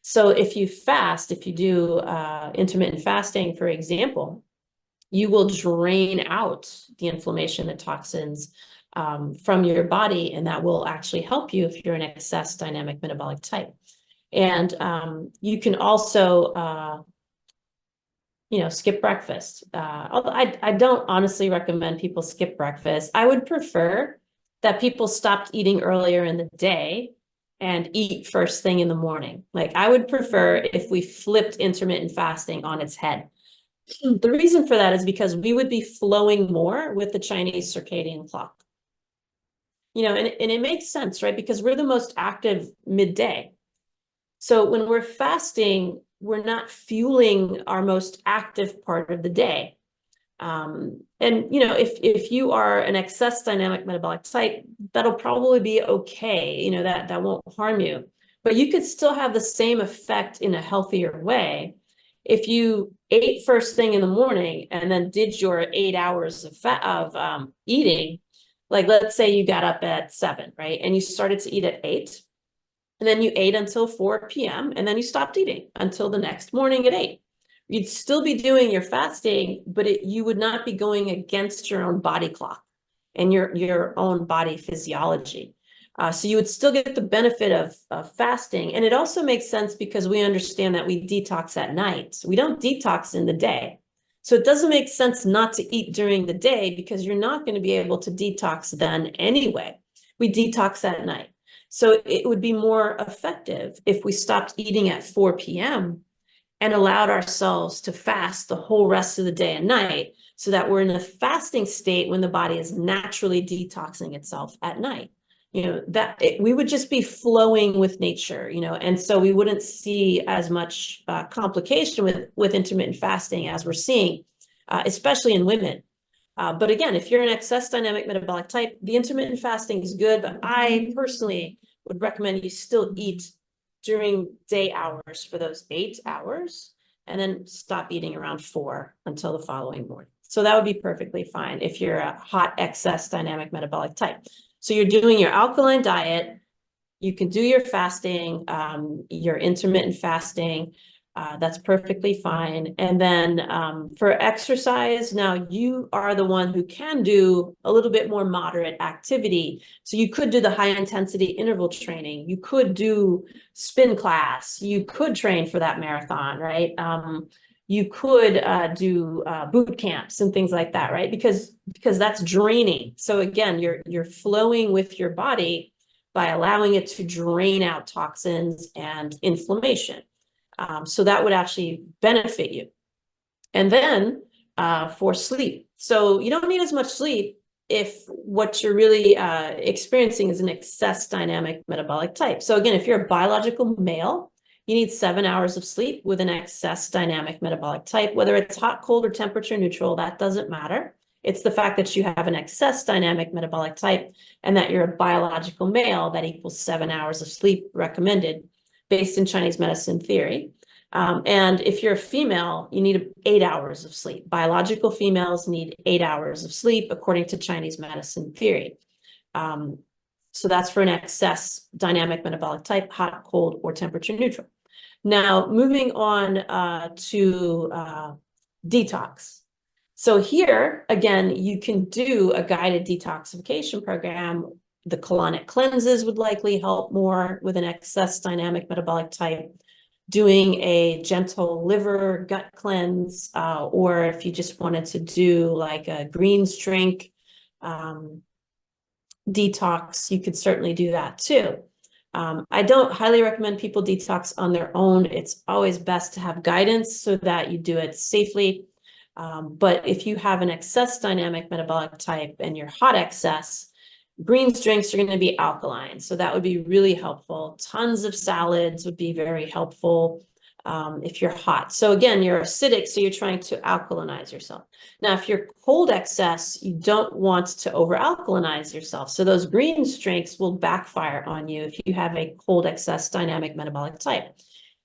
So if you fast, if you do intermittent fasting, for example, you will drain out the inflammation, the toxins from your body, and that will actually help you if you're an excess dynamic metabolic type. And you can also, skip breakfast. Although I don't honestly recommend people skip breakfast. I would prefer that people stopped eating earlier in the day and eat first thing in the morning. Like I would prefer if we flipped intermittent fasting on its head. The reason for that is because we would be flowing more with the Chinese circadian clock. And it makes sense, right? Because we're the most active midday. So when we're fasting, we're not fueling our most active part of the day. If you are an excess dynamic metabolic type, that'll probably be okay. That won't harm you, but you could still have the same effect in a healthier way. If you ate first thing in the morning and then did your 8 hours of eating, like let's say you got up at 7, right? And you started to eat at 8, and then you ate until 4 p.m. and then you stopped eating until the next morning at 8. You'd still be doing your fasting, but you would not be going against your own body clock and your own body physiology. So you would still get the benefit of fasting. And it also makes sense because we understand that we detox at night. We don't detox in the day. So it doesn't make sense not to eat during the day because you're not going to be able to detox then anyway. We detox at night. So it would be more effective if we stopped eating at 4 p.m. and allowed ourselves to fast the whole rest of the day and night, so that we're in a fasting state when the body is naturally detoxing itself at night. We would just be flowing with nature, and so we wouldn't see as much complication with intermittent fasting as we're seeing, especially in women. But again, if you're an excess dynamic metabolic type, the intermittent fasting is good, but I personally would recommend you still eat during day hours for those 8 hours, and then stop eating around 4 until the following morning. So that would be perfectly fine if you're a hot excess dynamic metabolic type. So you're doing your alkaline diet, you can do your fasting, your intermittent fasting, that's perfectly fine. And then for exercise, now you are the one who can do a little bit more moderate activity. So you could do the high intensity interval training, you could do spin class, you could train for that marathon, right? You could do boot camps and things like that, right? Because that's draining. So again, you're flowing with your body by allowing it to drain out toxins and inflammation. So that would actually benefit you. And then for sleep. So you don't need as much sleep if what you're really experiencing is an excess dynamic metabolic type. So again, if you're a biological male, you need 7 hours of sleep with an excess dynamic metabolic type, whether it's hot, cold, or temperature neutral, that doesn't matter. It's the fact that you have an excess dynamic metabolic type and that you're a biological male that equals 7 hours of sleep recommended based in Chinese medicine theory. And if you're a female, you need 8 hours of sleep. Biological females need 8 hours of sleep according to Chinese medicine theory. So that's for an excess dynamic metabolic type, hot, cold, or temperature neutral. Now, moving on to detox. So here, again, you can do a guided detoxification program. The colonic cleanses would likely help more with an excess dynamic metabolic type. Doing a gentle liver gut cleanse, or if you just wanted to do like a greens drink detox, you could certainly do that too. I don't highly recommend people detox on their own. It's always best to have guidance so that you do it safely. But if you have an excess dynamic metabolic type and you're hot excess, greens drinks are going to be alkaline. So that would be really helpful. Tons of salads would be very helpful if you're hot. So again, you're acidic, so you're trying to alkalinize yourself. Now, if you're cold excess, you don't want to over-alkalinize yourself. So those greens drinks will backfire on you if you have a cold excess dynamic metabolic type.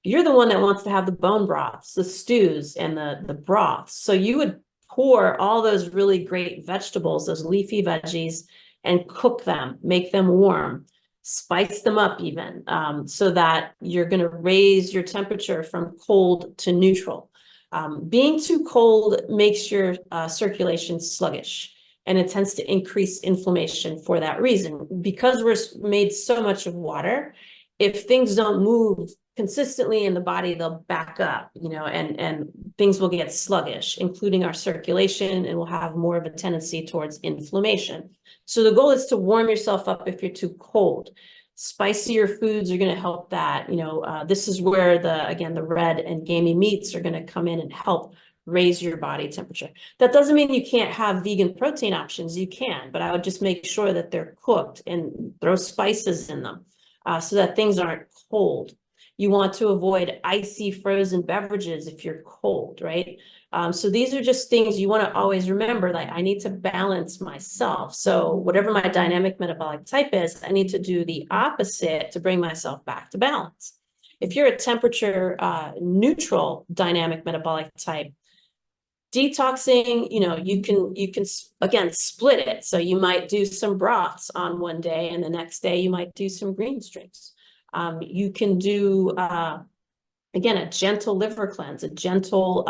You're the one that wants to have the bone broths, the stews, and the broths. So you would pour all those really great vegetables, those leafy veggies, and cook them, make them warm, spice them up even, so that you're going to raise your temperature from cold to neutral. Being too cold makes your circulation sluggish, and it tends to increase inflammation for that reason. Because we're made so much of water, if things don't move consistently in the body, they'll back up, and things will get sluggish, including our circulation, and we'll have more of a tendency towards inflammation. So the goal is to warm yourself up if you're too cold. Spicier foods are going to help that. This is where the red and gamey meats are going to come in and help raise your body temperature. That doesn't mean you can't have vegan protein options. You can, but I would just make sure that they're cooked and throw spices in them so that things aren't cold. You want to avoid icy frozen beverages if you're cold, right? So these are just things you want to always remember, like I need to balance myself. So whatever my dynamic metabolic type is, I need to do the opposite to bring myself back to balance. If you're a temperature neutral dynamic metabolic type, detoxing, you can again split it. So you might do some broths on one day, and the next day you might do some greens drinks. You can do again, a gentle liver cleanse, a gentle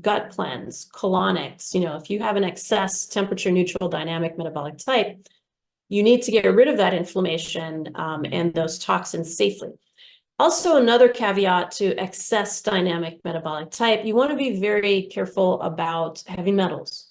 gut cleanse, colonics. If you have an excess temperature neutral dynamic metabolic type, you need to get rid of that inflammation and those toxins safely. Also, another caveat to excess dynamic metabolic type, you want to be very careful about heavy metals.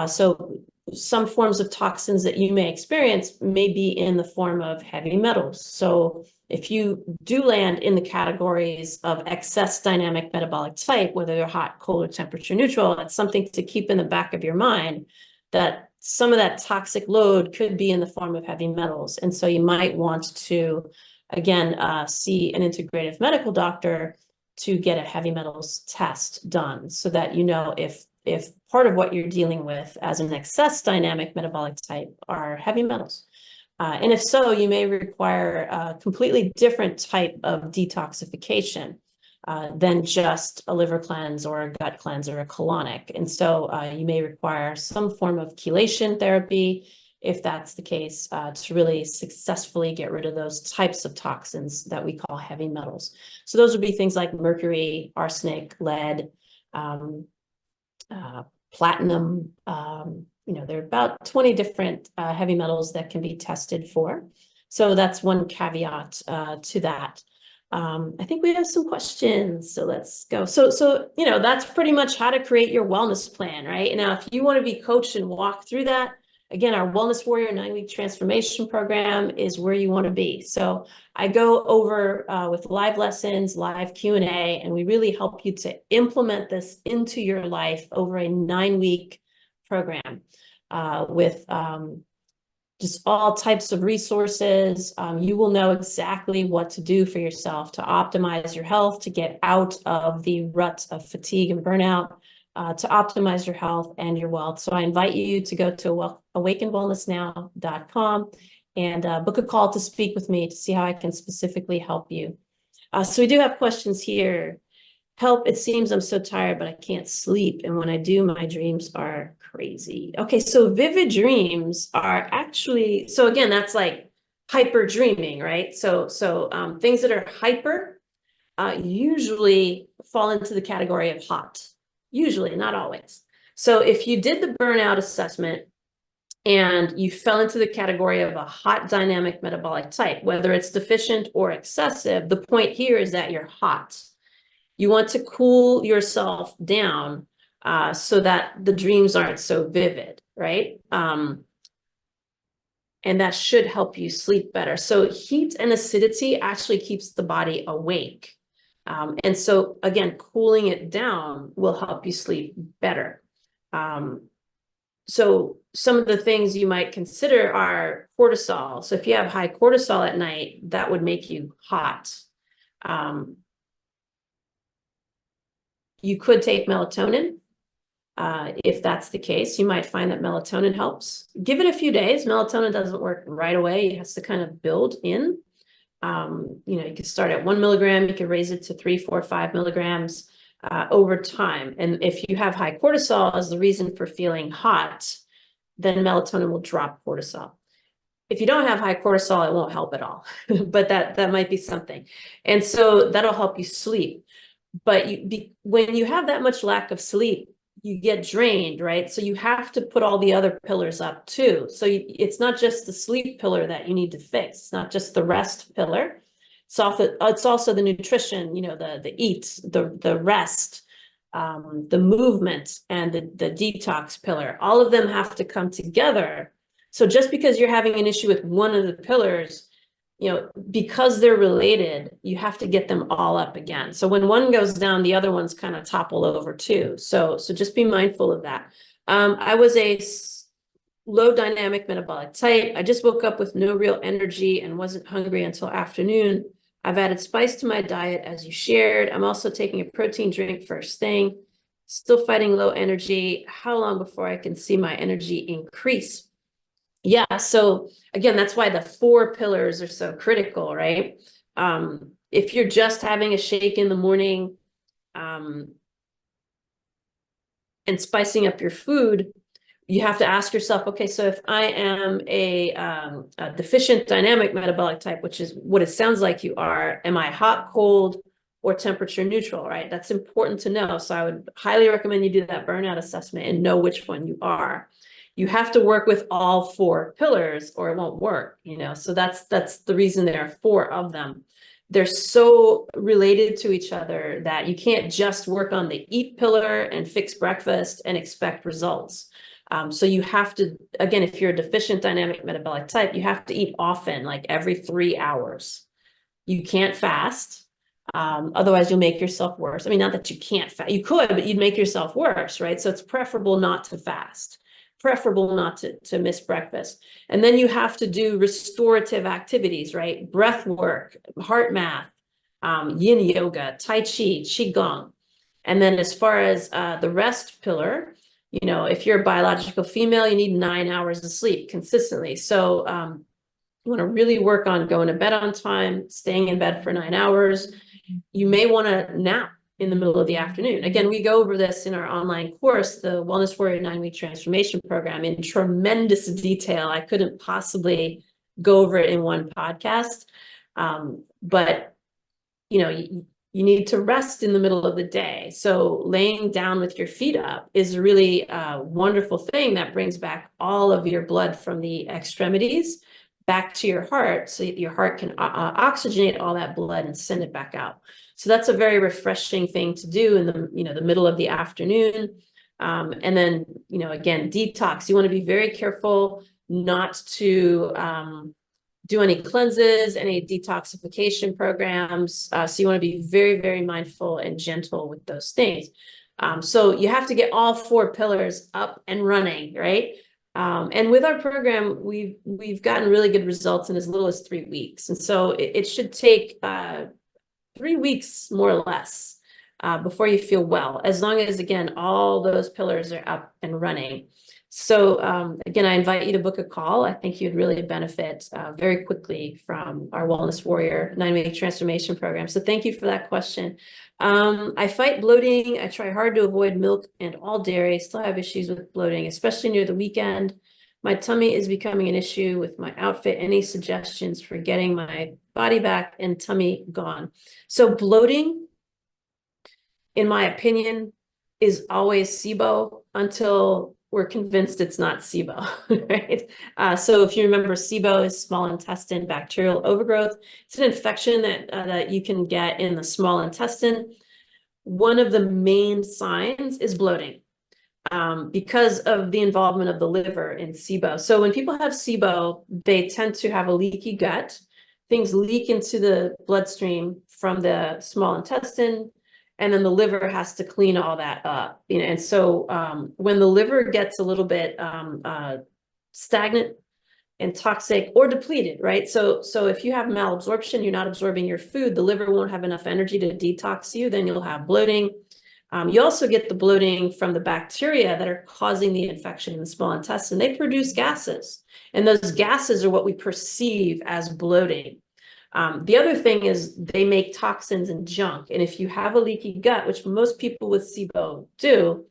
So some forms of toxins that you may experience may be in the form of heavy metals. So if you do land in the categories of excess dynamic metabolic type, whether they're hot, cold, or temperature neutral, it's something to keep in the back of your mind that some of that toxic load could be in the form of heavy metals. And so you might want to, again, see an integrative medical doctor to get a heavy metals test done so that you know if part of what you're dealing with as an excess dynamic metabolic type are heavy metals. And if so, you may require a completely different type of detoxification than just a liver cleanse or a gut cleanse or a colonic. And so you may require some form of chelation therapy, if that's the case, to really successfully get rid of those types of toxins that we call heavy metals. So those would be things like mercury, arsenic, lead, platinum. There are about 20 different heavy metals that can be tested for. So that's one caveat to that. I think we have some questions, so let's go. So that's pretty much how to create your wellness plan, right? Now, if you want to be coached and walk through that, again, our Wellness Warrior 9-week transformation program is where you want to be. So I go over with live lessons, live Q&A, and we really help you to implement this into your life over a 9-week program with just all types of resources. You will know exactly what to do for yourself to optimize your health, to get out of the rut of fatigue and burnout, to optimize your health and your wealth. So I invite you to go to awakenedwellnessnow.com and book a call to speak with me to see how I can specifically help you. So we do have questions here. Help, it seems I'm so tired, but I can't sleep. And when I do, my dreams are crazy. Okay, so vivid dreams are actually, so again, that's like hyper dreaming, right? So things that are hyper usually fall into the category of hot. Usually, not always. So if you did the burnout assessment and you fell into the category of a hot dynamic metabolic type, whether it's deficient or excessive, the point here is that you're hot. You want to cool yourself down so that the dreams aren't so vivid, right? And that should help you sleep better. So heat and acidity actually keeps the body awake. And so, again, cooling it down will help you sleep better. So some of the things you might consider are cortisol. So if you have high cortisol at night, that would make you hot. You could take melatonin. If that's the case, you might find that melatonin helps. Give it a few days. Melatonin doesn't work right away. It has to kind of build in. You could start at 1 milligram, you could raise it to 3, 4, 5 milligrams over time. And if you have high cortisol as the reason for feeling hot, then melatonin will drop cortisol. If you don't have high cortisol, it won't help at all, but that might be something. And so that'll help you sleep. But when you have that much lack of sleep, you get drained, right? So you have to put all the other pillars up too. So it's not just the sleep pillar that you need to fix. It's not just the rest pillar. It's also the nutrition, the eat, the rest, the movement, and the detox pillar. All of them have to come together. So just because you're having an issue with one of the pillars, because they're related, you have to get them all up again. So when one goes down, the other ones kind of topple over too. So just be mindful of that. I was a low dynamic metabolic type. I just woke up with no real energy and wasn't hungry until afternoon. I've added spice to my diet, as you shared. I'm also taking a protein drink first thing. Still fighting low energy. How long before I can see my energy increase? Yeah, so again, that's why the 4 pillars are so critical, right? If you're just having a shake in the morning and spicing up your food, you have to ask yourself, okay, so if I am a deficient dynamic metabolic type, which is what it sounds like you are, am I hot, cold, or temperature neutral, right? That's important to know. So I would highly recommend you do that burnout assessment and know which one you are. You have to work with all 4 pillars or it won't work, so that's the reason there are 4 of them. They're so related to each other that you can't just work on the eat pillar and fix breakfast and expect results. So you have to, again, if you're a deficient dynamic metabolic type, you have to eat often, like every 3 hours. You can't fast. Otherwise you'll make yourself worse. I mean, not that you can't fast, you could, but you'd make yourself worse, right? So it's preferable not to fast, preferable not to miss breakfast. And then you have to do restorative activities, right? Breath work, heart math, yin yoga, tai chi, qigong. And then as far as the rest pillar, you know, if you're a biological female, you need 9 hours of sleep consistently. So you want to really work on going to bed on time, staying in bed for 9 hours. You may want to nap in the middle of the afternoon. Again, we go over this in our online course, the Wellness Warrior 9-Week Transformation Program, in tremendous detail. I couldn't possibly go over it in one podcast. But, you know, you need to rest in the middle of the day. So laying down with your feet up is a really wonderful thing that brings back all of your blood from the extremities back to your heart, so your heart can oxygenate all that blood and send it back out. So that's a very refreshing thing to do in the, you know, the middle of the afternoon. And then, you know, again, detox. You want to be very careful not to do any cleanses, any detoxification programs. So you want to be very, very mindful and gentle with those things. So you have to get all 4 pillars up and running, right? And with our program, we've gotten really good results in as little as 3 weeks. And so it should take 3 weeks, more or less, before you feel well, as long as, again, all those pillars are up and running. So again, I invite you to book a call. I think you'd really benefit very quickly from our Wellness Warrior 9-Week Transformation Program. So thank you for that question. I fight bloating. I try hard to avoid milk and all dairy. Still have issues with bloating, especially near the weekend. My tummy is becoming an issue with my outfit. Any suggestions for getting my body back and tummy gone? So bloating, in my opinion, is always SIBO until we're convinced it's not SIBO, right? So if you remember, SIBO is small intestine bacterial overgrowth. It's an infection that you can get in the small intestine. One of the main signs is bloating because of the involvement of the liver in SIBO. So when people have SIBO, they tend to have a leaky gut. Things leak into the bloodstream from the small intestine, and then the liver has to clean all that up, you know. And so when the liver gets a little bit stagnant and toxic or depleted, right? So if you have malabsorption, you're not absorbing your food, the liver won't have enough energy to detox you, then you'll have bloating. You also get the bloating from the bacteria that are causing the infection in the small intestine. They produce gases, and those gases are what we perceive as bloating. The other thing is they make toxins and junk. And if you have a leaky gut, which most people with SIBO do,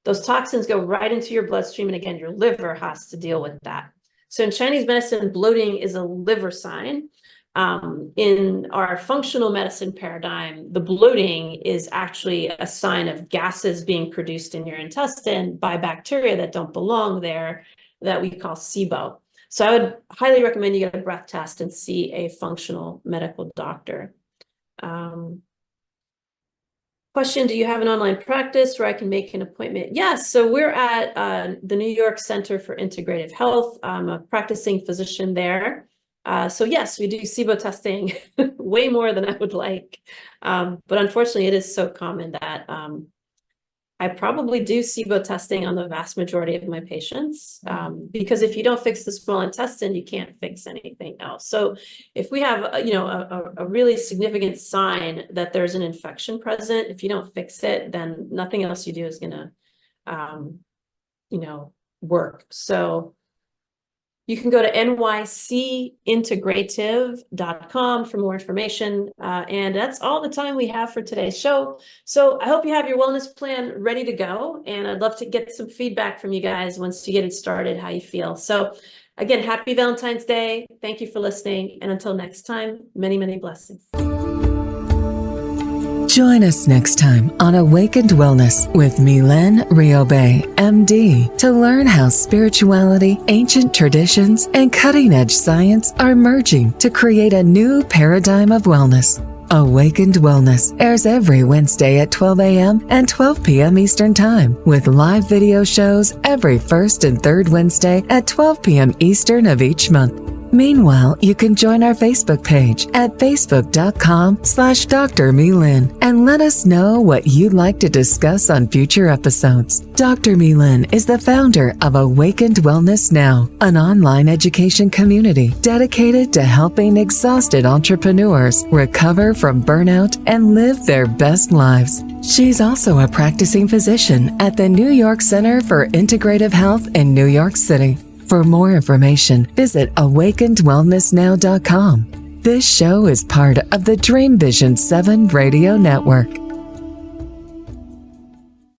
those toxins go right into your bloodstream. And again, your liver has to deal with that. So in Chinese medicine, bloating is a liver sign. In our functional medicine paradigm, the bloating is actually a sign of gases being produced in your intestine by bacteria that don't belong there, that we call SIBO. So I would highly recommend you get a breath test and see a functional medical doctor. Question, do you have an online practice where I can make an appointment? Yes, so we're at the New York Center for Integrative Health. I'm a practicing physician there. So yes, we do SIBO testing way more than I would like. But unfortunately, it is so common that I probably do SIBO testing on the vast majority of my patients, because if you don't fix the small intestine, you can't fix anything else. So if we have, a really significant sign that there's an infection present, if you don't fix it, then nothing else you do is going to, work. So you can go to nycintegrative.com for more information. And that's all the time we have for today's show. So I hope you have your wellness plan ready to go. And I'd love to get some feedback from you guys once you get it started, how you feel. So again, happy Valentine's Day. Thank you for listening. And until next time, many, many blessings. Join us next time on Awakened Wellness with Mylaine Riobe, MD, to learn how spirituality, ancient traditions, and cutting-edge science are merging to create a new paradigm of wellness. Awakened Wellness airs every Wednesday at 12 a.m. and 12 p.m. Eastern Time, with live video shows every first and third Wednesday at 12 p.m. Eastern of each month. Meanwhile, you can join our Facebook page at facebook.com/Dr. Mylaine and let us know what you'd like to discuss on future episodes. Dr. Mylaine is the founder of Awakened Wellness Now, an online education community dedicated to helping exhausted entrepreneurs recover from burnout and live their best lives. She's also a practicing physician at the New York Center for Integrative Health in New York City. For more information, visit awakenedwellnessnow.com. This show is part of the Dream Vision 7 Radio Network.